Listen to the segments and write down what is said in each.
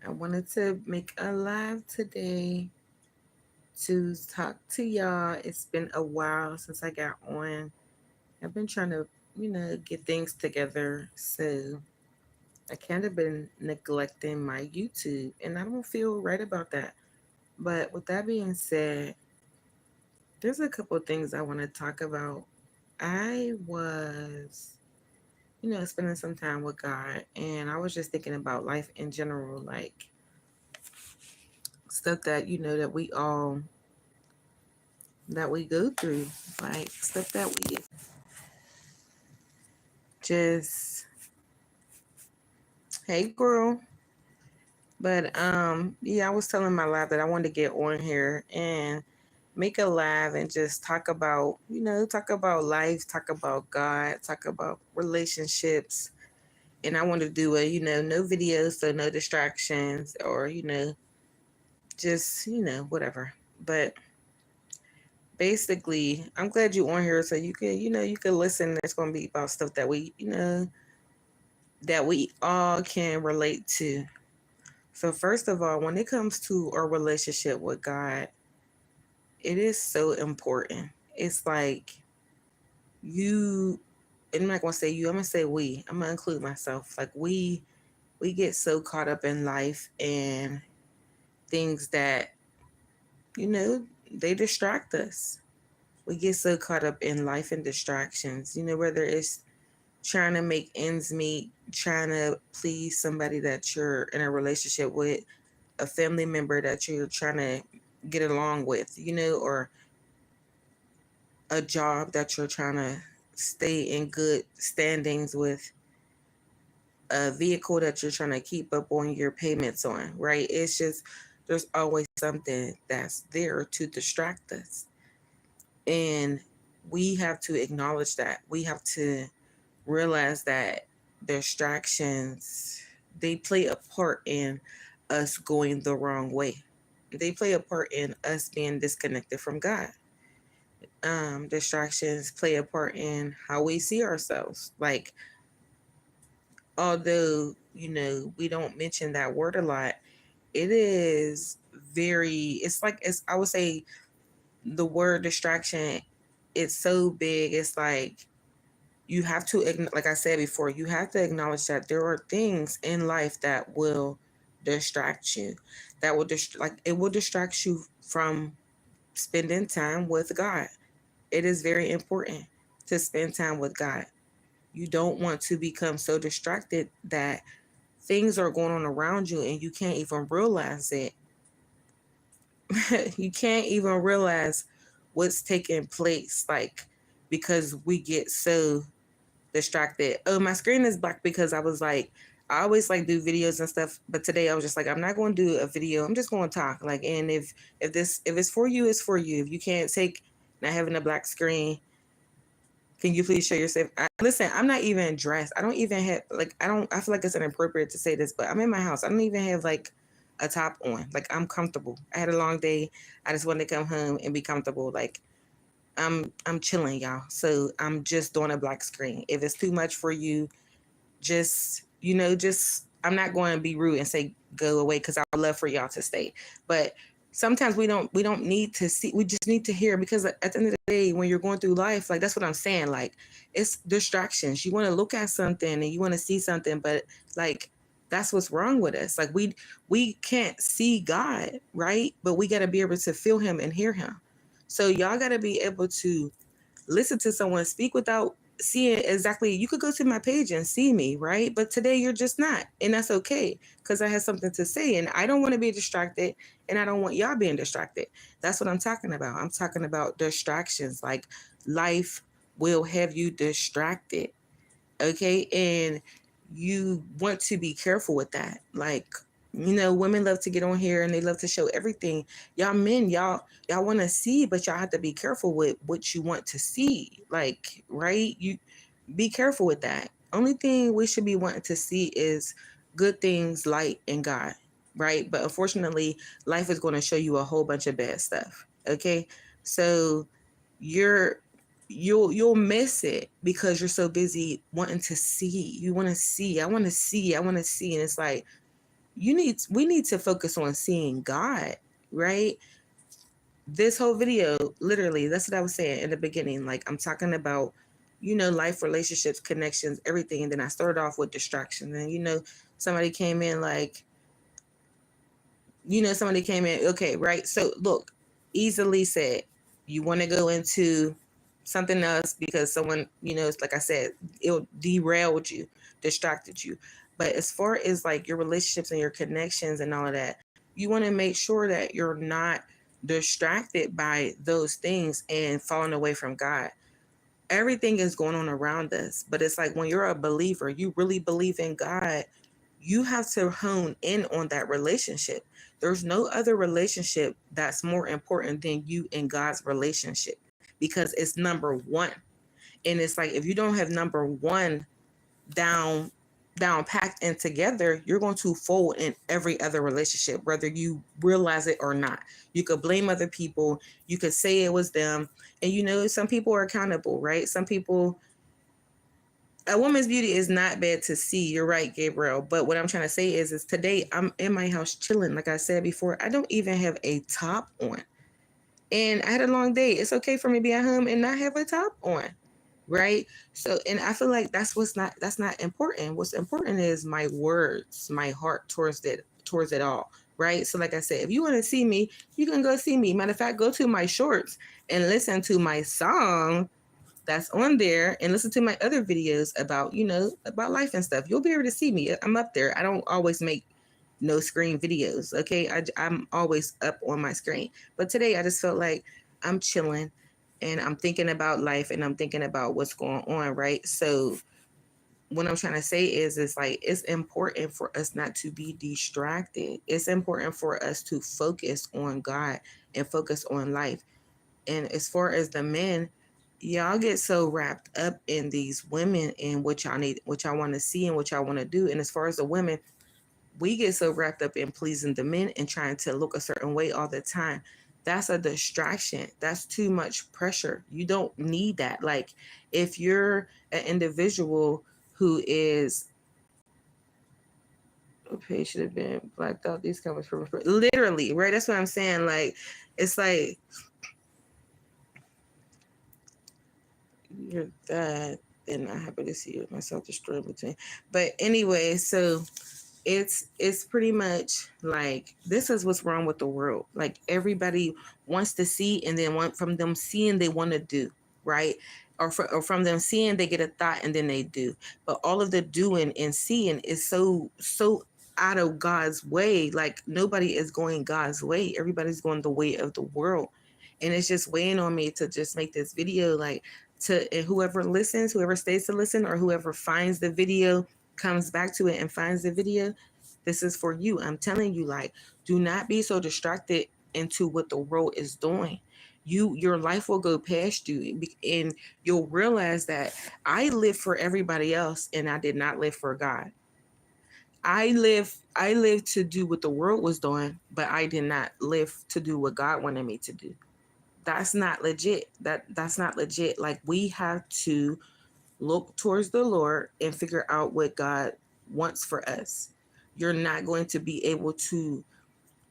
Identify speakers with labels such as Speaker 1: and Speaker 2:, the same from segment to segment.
Speaker 1: I wanted to make a live today to talk to y'all. It's been a while since I got on. I've been trying to, get things together. So I kind of been neglecting my YouTube, and I don't feel right about that. But with that being said, there's a couple of things I want to talk about. I was, spending some time with God, and I was just thinking about life in general, like stuff that that we go through, like stuff that we just hey girl. But yeah, I was telling my live that I wanted to get on here and make a live and just talk about life, talk about God, talk about relationships. And I want to do no videos, so no distractions, or just whatever. But basically, I'm glad you're on here so you can listen. It's gonna be about stuff that we all can relate to. So first of all, when it comes to our relationship with God, it is so important. It's like you, and I'm not gonna say you, I'm gonna say we. I'm gonna include myself. Like we get so caught up in life and things that, you know, they distract us. We get so caught up in life and distractions, whether it's trying to make ends meet, trying to please somebody that you're in a relationship with, a family member that you're trying to get along with, or a job that you're trying to stay in good standings with, a vehicle that you're trying to keep up on your payments on, right? It's just, there's always something that's there to distract us. And we have to acknowledge that. We have to realize that distractions, they play a part in us going the wrong way. They play a part in us being disconnected from God. Distractions play a part in how we see ourselves. Like, although, we don't mention that word a lot, it is it's like, I would say the word distraction, it's so big. It's like, you have to, like I said before, you have to acknowledge that there are things in life that will distract you, that will like it will distract you from spending time with God. It is very important to spend time with God. You don't want to become so distracted that things are going on around you and you can't even realize it. You can't even realize what's taking place, like, because we get so distracted. Oh, my screen is black because I was like, I always like do videos and stuff, but today I was just like, I'm not going to do a video. I'm just going to talk. Like, and if it's for you, it's for you. If you can't take not having a black screen, can you please show yourself? Listen, I'm not even dressed. I don't even have like I feel like it's inappropriate to say this, but I'm in my house. I don't even have like a top on. Like, I'm comfortable. I had a long day. I just wanted to come home and be comfortable. Like, I'm chilling, y'all. So I'm just doing a black screen. If it's too much for you, just I'm not going to be rude and say go away, because I would love for y'all to stay. But sometimes we don't need to see. We just need to hear, because at the end of the day, when you're going through life, like, that's what I'm saying. Like, it's distractions. You want to look at something and you want to see something, but like, that's what's wrong with us. Like, we can't see God, right? But we got to be able to feel Him and hear Him. So y'all got to be able to listen to someone speak without seeing exactly. You could go to my page and see me, right? But today you're just not, and that's okay, because I have something to say, and I don't want to be distracted, and I don't want y'all being distracted. That's what I'm talking about. I'm talking about distractions. Like, life will have you distracted, okay? And you want to be careful with that. Like, women love to get on here and they love to show everything. Y'all men, y'all want to see, but y'all have to be careful with what you want to see. Like, right? You be careful with that. Only thing we should be wanting to see is good things, light, and God, right? But unfortunately, life is going to show you a whole bunch of bad stuff. Okay, so you're you'll miss it because you're so busy wanting to see. You want to see. I want to see. I want to see, and it's like, we need to focus on seeing God, right? This whole video, literally, that's what I was saying in the beginning. Like, I'm talking about, life, relationships, connections, everything. And then I started off with distractions. And, somebody came in like, somebody came in. Okay, right. So, look, easily said, you want to go into something else because someone, it's like I said, it derailed you, distracted you. But as far as like your relationships and your connections and all of that, you want to make sure that you're not distracted by those things and falling away from God. Everything is going on around us, but it's like when you're a believer, you really believe in God, you have to hone in on that relationship. There's no other relationship that's more important than you and God's relationship because it's number one. And it's like if you don't have number one down packed and together, you're going to fold in every other relationship, whether you realize it or not. You could blame other people, you could say it was them, and some people are accountable, right? Some people, a woman's beauty is not bad to see. You're right, Gabriel. But what I'm trying to say is today I'm in my house chilling. Like I said before, I don't even have a top on. And I had a long day. It's okay for me to be at home and not have a top on. Right. So, and I feel like that's not important. What's important is my words, my heart towards it all. Right. So, like I said, if you want to see me, you can go see me. Matter of fact, go to my shorts and listen to my song that's on there and listen to my other videos about life and stuff. You'll be able to see me. I'm up there. I don't always make no screen videos. Okay. I'm always up on my screen. But today I just felt like I'm chilling and I'm thinking about life and I'm thinking about what's going on. Right. So what I'm trying to say is like, it's important for us not to be distracted. It's important for us to focus on God and focus on life. And as far as the men, y'all get so wrapped up in these women and what y'all need, what y'all want to see and what y'all want to do. And as far as the women, we get so wrapped up in pleasing the men and trying to look a certain way all the time. That's a distraction. That's too much pressure. You don't need that. Like if you're an individual who is, okay, should have been blacked out. These comments from literally, right? That's what I'm saying. Like, it's like, you're that, and I'm happy to see you myself destroyed between. But anyway, so it's pretty much like this is what's wrong with the world. Like everybody wants to see, and then from them seeing they want to do, right? Or from them seeing they get a thought and then they do. But all of the doing and seeing is so out of God's way. Like nobody is going God's way. Everybody's going the way of the world. And it's just weighing on me to just make this video, like, and whoever listens, whoever stays to listen, or whoever finds the video, comes back to it and finds the video, this is for you. I'm telling you, like, do not be so distracted into what the world is doing. Your life will go past you and you'll realize that I live for everybody else and I did not live for God. I lived to do what the world was doing, but I did not live to do what God wanted me to do. That's not legit. That's not legit. Like we have to look towards the Lord and figure out what God wants for us. You're not going to be able to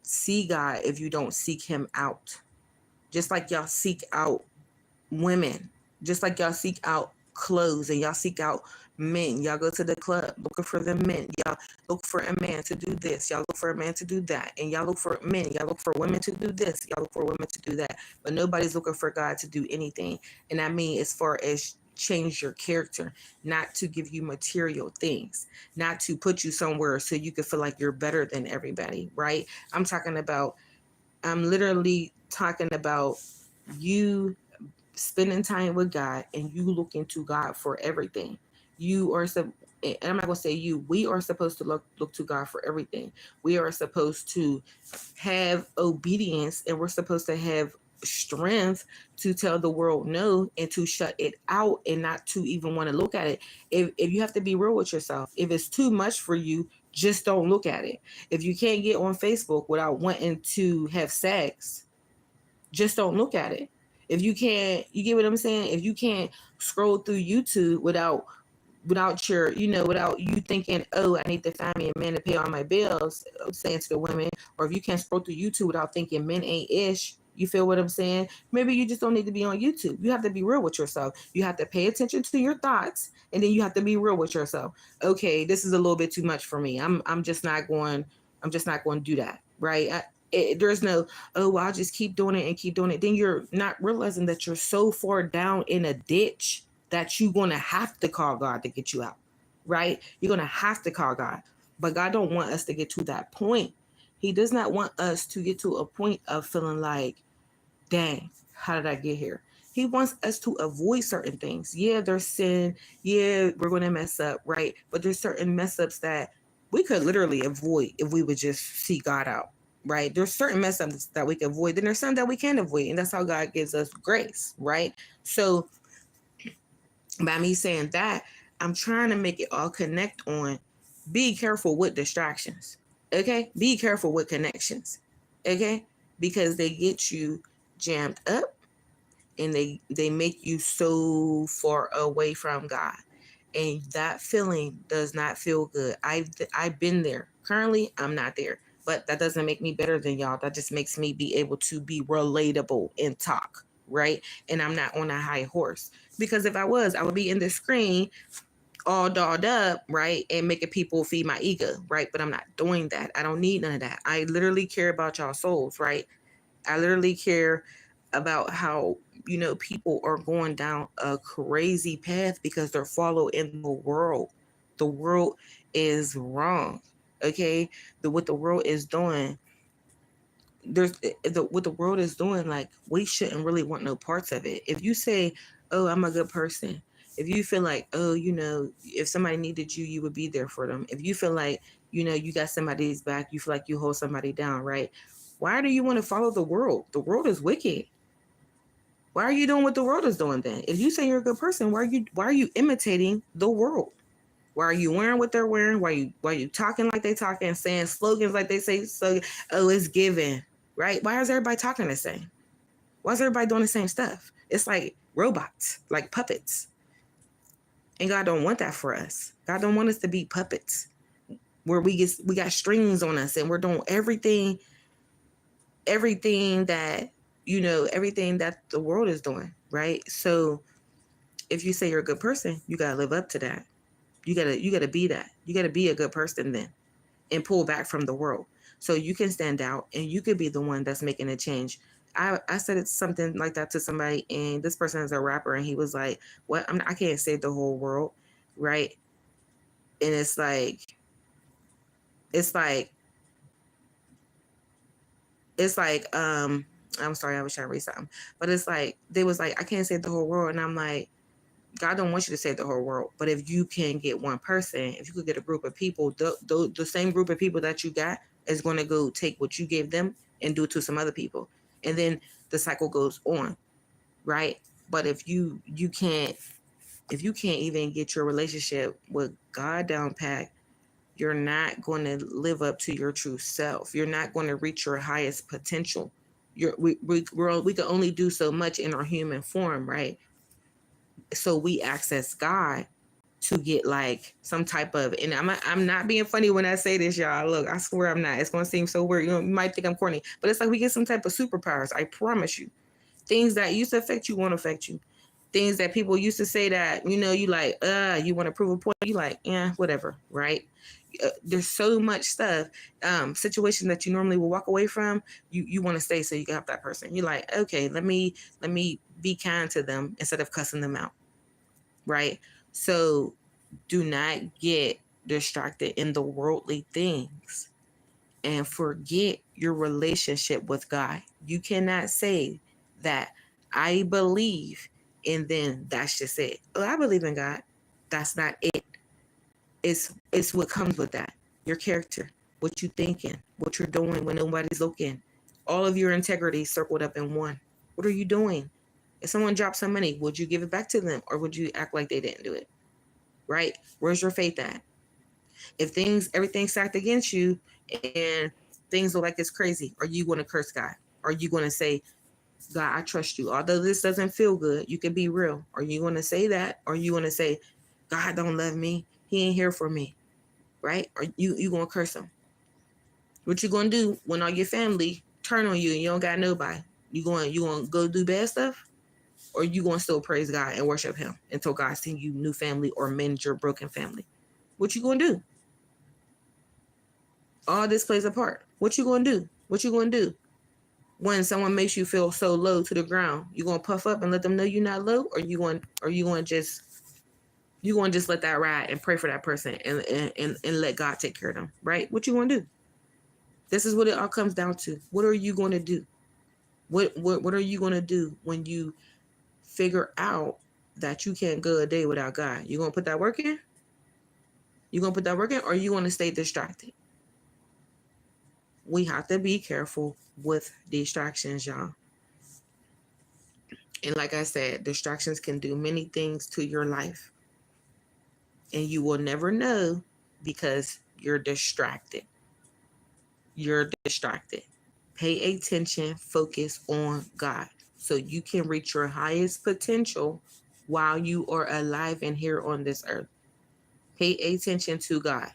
Speaker 1: see God if you don't seek him out. Just like y'all seek out women, just like y'all seek out clothes and y'all seek out men. Y'all go to the club looking for the men. Y'all look for a man to do this. Y'all look for a man to do that. And y'all look for men. Y'all look for women to do this. Y'all look for women to do that. But nobody's looking for God to do anything. And I mean, as far as change your character, not to give you material things, not to put you somewhere so you can feel like you're better than everybody, right? I'm literally talking about you spending time with God and you looking to God for everything. You are and I'm not gonna say you, we are supposed to look to God for everything. We are supposed to have obedience and we're supposed to have strength to tell the world no and to shut it out and not to even want to look at it. If you have to be real with yourself, if it's too much for you, just don't look at it. If you can't get on Facebook without wanting to have sex, just don't look at it. If you can't, you get what I'm saying? If you can't scroll through YouTube without without your, without you thinking, oh, I need to find me a man to pay all my bills, saying to the women, or if you can't scroll through YouTube without thinking men ain't ish, you feel what I'm saying? Maybe you just don't need to be on YouTube. You have to be real with yourself. You have to pay attention to your thoughts, and then you have to be real with yourself. Okay, this is a little bit too much for me. I'm just not going. I'm just not going to do that. Right? There's no, oh, well, I'll just keep doing it and keep doing it. Then you're not realizing that you're so far down in a ditch that you're going to have to call God to get you out, right? You're going to have to call God. But God don't want us to get to that point. He does not want us to get to a point of feeling like, dang, how did I get here? He wants us to avoid certain things. Yeah, there's sin. Yeah, we're going to mess up, right? But there's certain mess ups that we could literally avoid if we would just see God out, right? There's certain mess ups that we can avoid. Then there's some that we can't avoid. And that's how God gives us grace, right? So by me saying that, I'm trying to make it all connect on be careful with distractions. Okay? Be careful with connections. Okay? Because they get you jammed up and they make you so far away from God. And that feeling does not feel good. I've been there. Currently, I'm not there. But that doesn't make me better than y'all. That just makes me be able to be relatable and talk, right? And I'm not on a high horse. Because if I was, I would be in the screen all dolled up, right? And making people feed my ego, right? But I'm not doing that. I don't need none of that. I literally care about y'all souls, right? I literally care about how, people are going down a crazy path because they're following the world. The world is wrong. Okay? What the world is doing, what the world is doing, like, we shouldn't really want no parts of it. If you say, oh, I'm a good person, if you feel like, oh, if somebody needed you, you would be there for them. If you feel like, you got somebody's back, you feel like you hold somebody down, right? Why do you want to follow the world? The world is wicked. Why are you doing what the world is doing then? If you say you're a good person, why are you imitating the world? Why are you wearing what they're wearing? Why are you talking like they talking, saying slogans like they say? So, oh, it's given, right? Why is everybody talking the same? Why is everybody doing the same stuff? It's like robots, like puppets. And God don't want that for us. God don't want us to be puppets where we got strings on us and we're doing everything that, everything that the world is doing, right? So if you say you're a good person, you got to live up to that. You got to be that. You got to be a good person then and pull back from the world. So you can stand out and you could be the one that's making a change. I said it's something like that to somebody, and this person is a rapper, and he was like, what? I can't save the whole world, right? And it's like, I'm sorry, I was trying to read something, but it's like, they was like, I can't save the whole world. And I'm like, God don't want you to save the whole world. But if you can get one person, if you could get a group of people, the same group of people that you got is going to go take what you gave them and do it to some other people. And then the cycle goes on, right? But if you can't even get your relationship with God down pat, you're not going to live up to your true self. You're not going to reach your highest potential. We can only do so much in our human form, right? So we access God to get like some type of, and I'm not being funny when I say this, y'all. Look, I swear I'm not. It's going to seem so weird. You might think I'm corny, but it's like we get some type of superpowers. I promise you. Things that used to affect you won't affect you. Things that people used to say that, you like, you want to prove a point. You like, yeah, whatever, right? There's so much stuff, situation that you normally will walk away from. You want to stay so you can help that person. You're like, okay, let me be kind to them instead of cussing them out, right? So do not get distracted in the worldly things and forget your relationship with God. You cannot say that I believe and then that's just it. Oh, I believe in God. That's not it. It's what comes with that. Your character, what you thinking, what you're doing when nobody's looking. All of your integrity circled up in one. What are you doing? If someone drops some money, would you give it back to them or would you act like they didn't do it? Right? Where's your faith at? If everything's stacked against you and things look like it's crazy, are you going to curse God? Are you going to say, God, I trust you. Although this doesn't feel good, you can be real. Are you going to say that? Or are you going to say, God don't love me. He ain't here for me, right? Or you gonna curse him. What you gonna do when all your family turn on you and you don't got nobody? You gonna go do bad stuff, or you gonna still praise God and worship Him until God send you new family or mend your broken family? What you gonna do? All this plays a part. What you gonna do? What you gonna do when someone makes you feel so low to the ground? You gonna puff up and let them know you're not low, or you gonna just let that ride and pray for that person and let God take care of them, right? What you gonna do? This is what it all comes down to. What are you gonna do? What are you gonna do when you figure out that you can't go a day without God? You gonna put that work in? You gonna put that work in, or you gonna stay distracted? We have to be careful with distractions, y'all. And like I said, distractions can do many things to your life, and you will never know because you're distracted. You're distracted. Pay attention, focus on God so you can reach your highest potential while you are alive and here on this earth. Pay attention to God.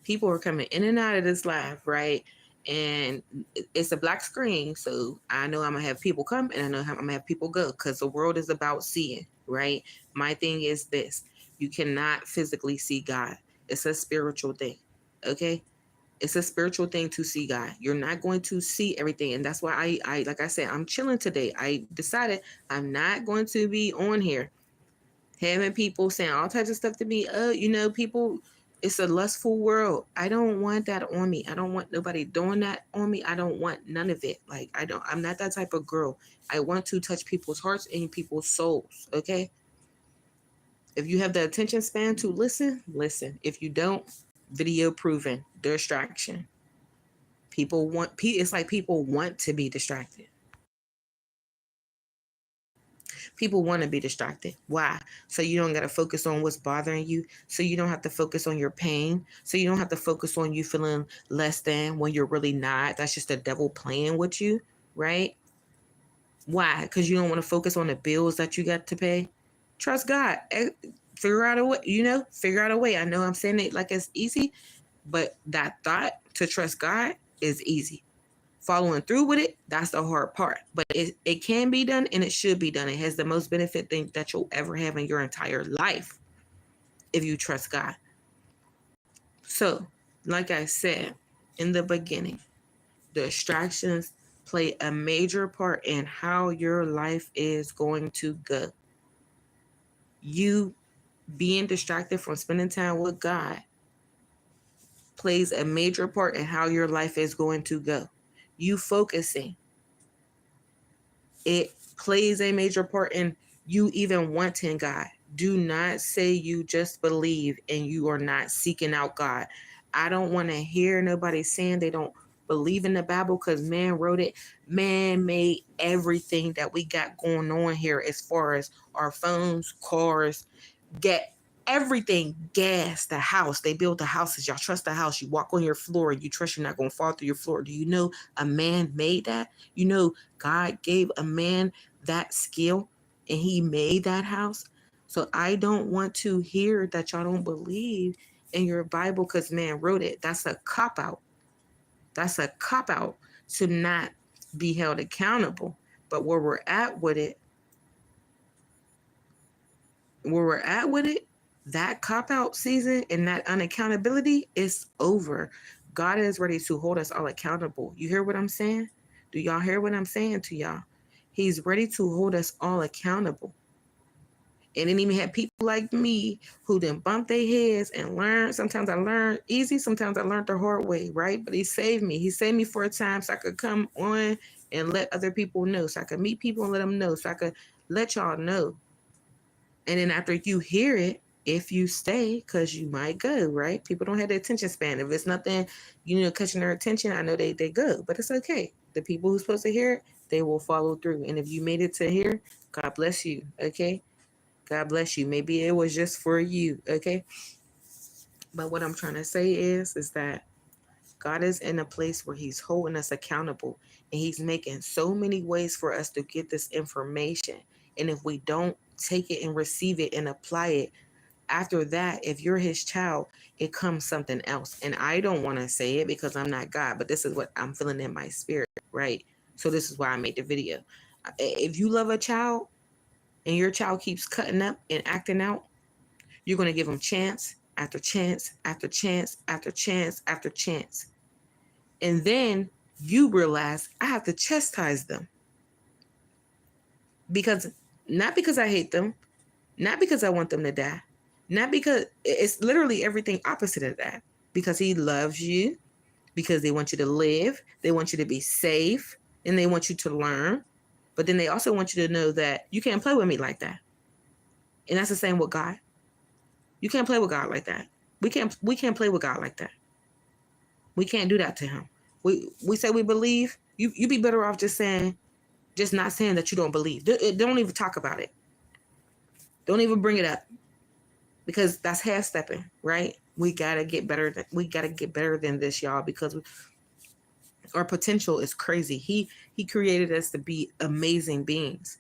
Speaker 1: People are coming in and out of this live, right? And it's a black screen, so I know I'm gonna have people come and I know I'm gonna have people go because the world is about seeing, right? My thing is this: you cannot physically see God. It's a spiritual thing, okay? It's a spiritual thing to see God. You're not going to see everything, and that's why I like I said, I'm chilling today. I decided I'm not going to be on here having people saying all types of stuff to me. Oh, people, it's a lustful world. I don't want that on me. I don't want nobody doing that on me. I don't want none of it. Like, I'm not that type of girl. I want to touch people's hearts and people's souls. Okay. If you have the attention span to listen, listen. If you don't, video proven distraction. It's like people want to be distracted. People want to be distracted. Why? So you don't got to focus on what's bothering you. So you don't have to focus on your pain. So you don't have to focus on you feeling less than when you're really not. That's just the devil playing with you, right? Why? Because you don't want to focus on the bills that you got to pay. Trust God. Figure out a way, figure out a way. I know I'm saying it like it's easy, but that thought to trust God is easy. Following through with it, that's the hard part. But it can be done and it should be done. It has the most benefit thing that you'll ever have in your entire life if you trust God. So, like I said in the beginning, distractions play a major part in how your life is going to go. You being distracted from spending time with God plays a major part in how your life is going to go. You focusing, it plays a major part in you even wanting God. Do not say you just believe and you are not seeking out God. I don't want to hear nobody saying they don't believe in the Bible because man wrote it. Man made everything that we got going on here as far as our phones, cars, get everything, gas, the house. They build the houses. Y'all trust the house. You walk on your floor. You trust you're not going to fall through your floor. Do you know a man made that? You know God gave a man that skill and he made that house. So I don't want to hear that y'all don't believe in your Bible because man wrote it. That's a cop out. That's a cop out to not be held accountable. But where we're at with it, that cop out season and that unaccountability is over. God is ready to hold us all accountable. You hear what I'm saying? Do y'all hear what I'm saying to y'all? He's ready to hold us all accountable. And then even had people like me who didn't bump their heads and learn. Sometimes I learned easy, sometimes I learned the hard way, right? But he saved me. He saved me for a time so I could come on and let other people know, so I could meet people and let them know, so I could let y'all know. And then after you hear it, if you stay, because you might go, right? People don't have the attention span. If it's nothing, catching their attention, I know they go, but it's okay. The people who's supposed to hear it, they will follow through. And if you made it to here, God bless you, okay? God bless you. Maybe it was just for you, okay? But what I'm trying to say is that God is in a place where he's holding us accountable and he's making so many ways for us to get this information. And if we don't take it and receive it and apply it, After that, if you're his child, it comes something else. And I don't want to say it because I'm not God, but this is what I'm feeling in my spirit, right? So this is why I made the video. If you love a child and your child keeps cutting up and acting out, you're going to give them chance after chance after chance after chance after chance. And then you realize I have to chastise them. Because not because I hate them, not because I want them to die, not because it's literally everything opposite of that. Because he loves you, because they want you to live, they want you to be safe, and they want you to learn. But then they also want you to know that you can't play with me like that. And that's the same with God. You can't play with God like that. We can't play with God like that. We can't do that to him. We say we believe. You be better off just not saying that you don't believe. Don't even talk about it. Don't even bring it up. Because that's half stepping, right? We gotta get better. We gotta get better than this, y'all, because our potential is crazy. He created us to be amazing beings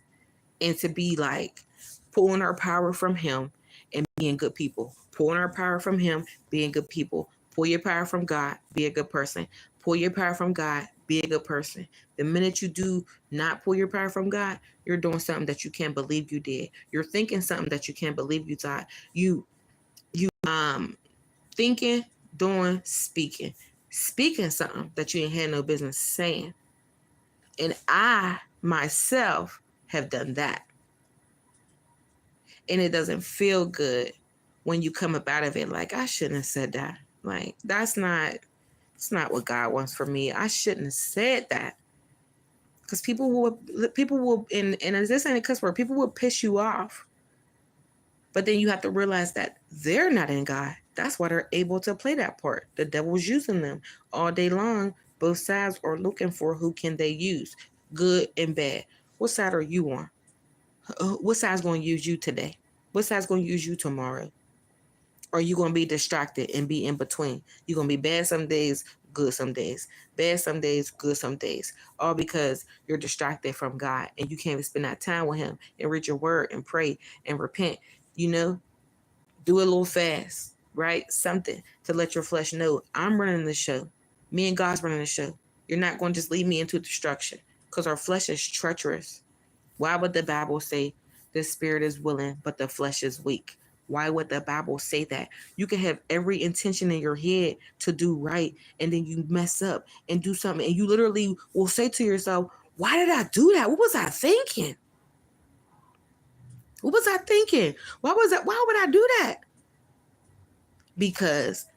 Speaker 1: and to be like pulling our power from him and being good people. Pulling our power from him, being good people. Pull your power from God, be a good person. Pull your power from God, be a good person. The minute you do not pull your power from God, you're doing something that you can't believe you did. You're thinking something that you can't believe you thought. You thinking, doing, speaking something that you ain't had no business saying. And I myself have done that. And it doesn't feel good when you come up out of it like, I shouldn't have said that. Like, it's not what God wants for me. I shouldn't have said that. Because people will, and this ain't a cuss word, people will piss you off. But then you have to realize that they're not in God. That's why they're able to play that part. The devil's using them all day long. Both sides are looking for who can they use, good and bad. What side are you on? What side's going to use you today? What side's going to use you tomorrow? Or are you going to be distracted and be in between? You're going to be bad some days, good some days. Bad some days, good some days. All because you're distracted from God and you can't even spend that time with him and read your word and pray and repent. You know, do a little fast, right? Something to let your flesh know I'm running the show. Me and God's running the show. You're not going to just lead me into destruction because our flesh is treacherous. Why would the Bible say the spirit is willing, but the flesh is weak? Why would the Bible say that? You can have every intention in your head to do right, and then you mess up and do something, and you literally will say to yourself, why did I do that? What was I thinking? What was I thinking? Why would I do that? Because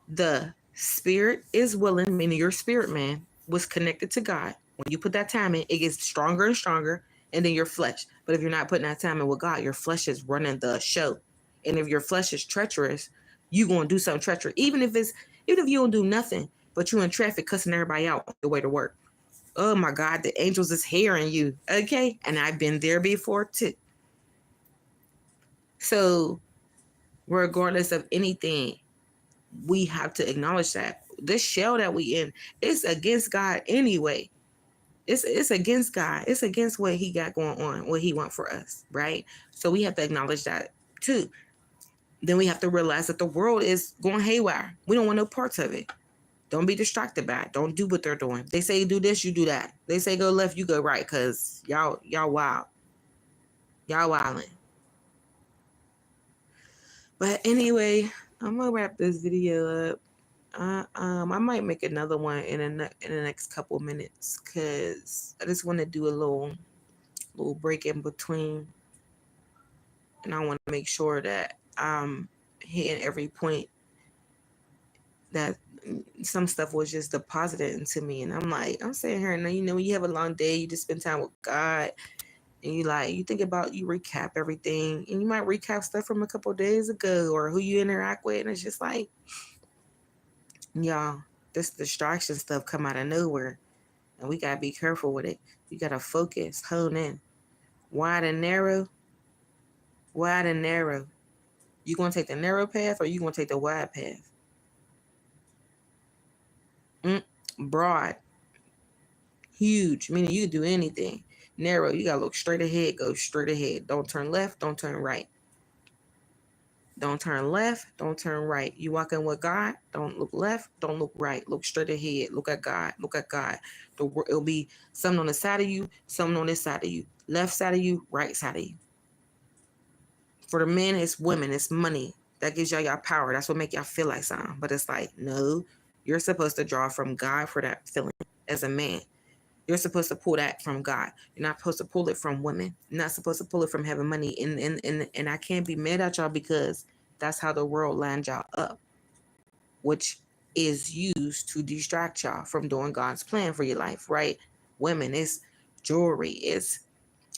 Speaker 1: the spirit is willing, meaning your spirit man was connected to God. When you put that time in, it gets stronger and stronger, and then your flesh. But if you're not putting that time in with God, your flesh is running the show. And if your flesh is treacherous, you're gonna do something treacherous. Even if you don't do nothing, but you're in traffic cussing everybody out on your way to work. Oh my God, the angels is hearing you. Okay. And I've been there before too. So regardless of anything, we have to acknowledge that this shell that we in is against God anyway. It's against God. It's against what he got going on, what he want for us, right? So we have to acknowledge that too. Then we have to realize that the world is going haywire. We don't want no parts of it. Don't be distracted by it. Don't do what they're doing. They say do this, you do that. They say go left, you go right, because y'all wild. Y'all wilding. But anyway, I'm gonna wrap this video up. I might make another one in the next couple minutes because I just want to do a little break in between, and I want to make sure that I'm hitting every point that some stuff was just deposited into me. And I'm saying here, and you know, when you have a long day, you just spend time with God, and you think about, you recap everything, and you might recap stuff from a couple days ago or who you interact with, and it's just like, y'all, this distraction stuff come out of nowhere, and we gotta be careful with it. You gotta focus, hone in, wide and narrow. You gonna take the narrow path or you gonna take the wide path? Broad, huge, meaning you can do anything. Narrow, you gotta look straight ahead, go straight ahead. Don't turn left, don't turn right. Don't turn left, don't turn right. You walking with God, don't look left, don't look right. Look straight ahead. Look at God. Look at God. It'll be something on the side of you, something on this side of you. Left side of you, right side of you. For the men, it's women, it's money. That gives y'all power. That's what make y'all feel like something. But it's like, no, you're supposed to draw from God for that feeling as a man. You're supposed to pull that from God. You're not supposed to pull it from women. You're not supposed to pull it from having money. And I can't be mad at y'all because that's how the world lands y'all up, which is used to distract y'all from doing God's plan for your life, right? Women, it's jewelry. It's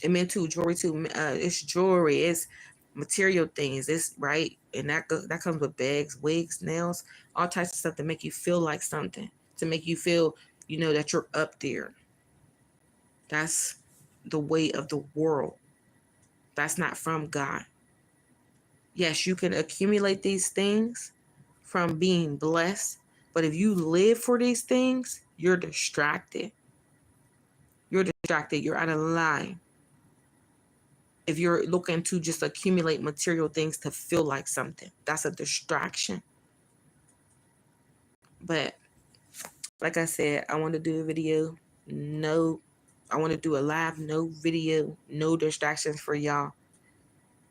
Speaker 1: men too, jewelry too. It's jewelry. It's material things. It's right, and that comes with bags, wigs, nails, all types of stuff to make you feel like something, to make you feel, that you're up there. That's the way of the world. That's not from God. Yes, you can accumulate these things from being blessed, but if you live for these things, you're distracted. You're distracted. You're out of line. If you're looking to just accumulate material things to feel like something, that's a distraction. But like I said, I want to do a video. I want to do a live, no video, no distractions for y'all.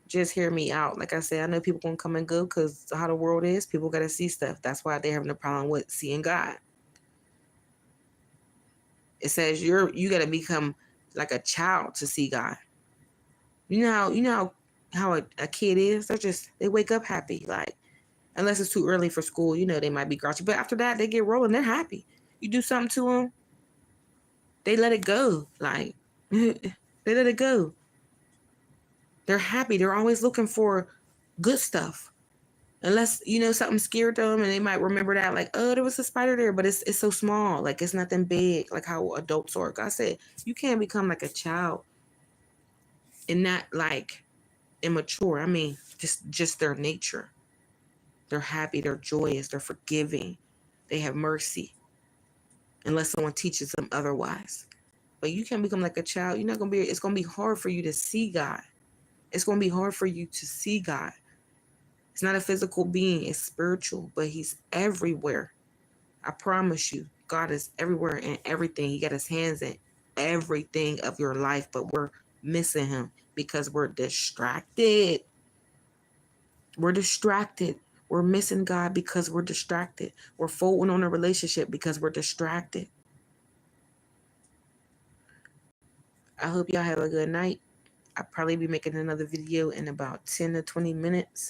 Speaker 1: Just hear me out. Like I said, I know people gonna come and go because how the world is, people gotta see stuff. That's why they're having a problem with seeing God. It says you gotta become like a child to see God. You know how a kid is. They wake up happy. Like, unless it's too early for school, they might be grouchy. But after that, they get rolling. They're happy. You do something to them, they let it go. Like, they let it go. They're happy. They're always looking for good stuff. Unless, something scared them and they might remember that, like, oh, there was a spider there, but it's so small. Like, it's nothing big, like how adults are. God said, you can't become like a child and not like immature. I mean, just their nature. They're happy, they're joyous, they're forgiving, they have mercy. Unless someone teaches them otherwise. But you can't become like a child. It's gonna be hard for you to see God. It's gonna be hard for you to see God. It's not a physical being, it's spiritual, but he's everywhere. I promise you, God is everywhere and everything. He got his hands in everything of your life, but we're missing him because we're distracted. We're distracted. We're missing God because we're distracted. We're folding on a relationship because we're distracted. I hope y'all have a good night. I'll probably be making another video in about 10 to 20 minutes.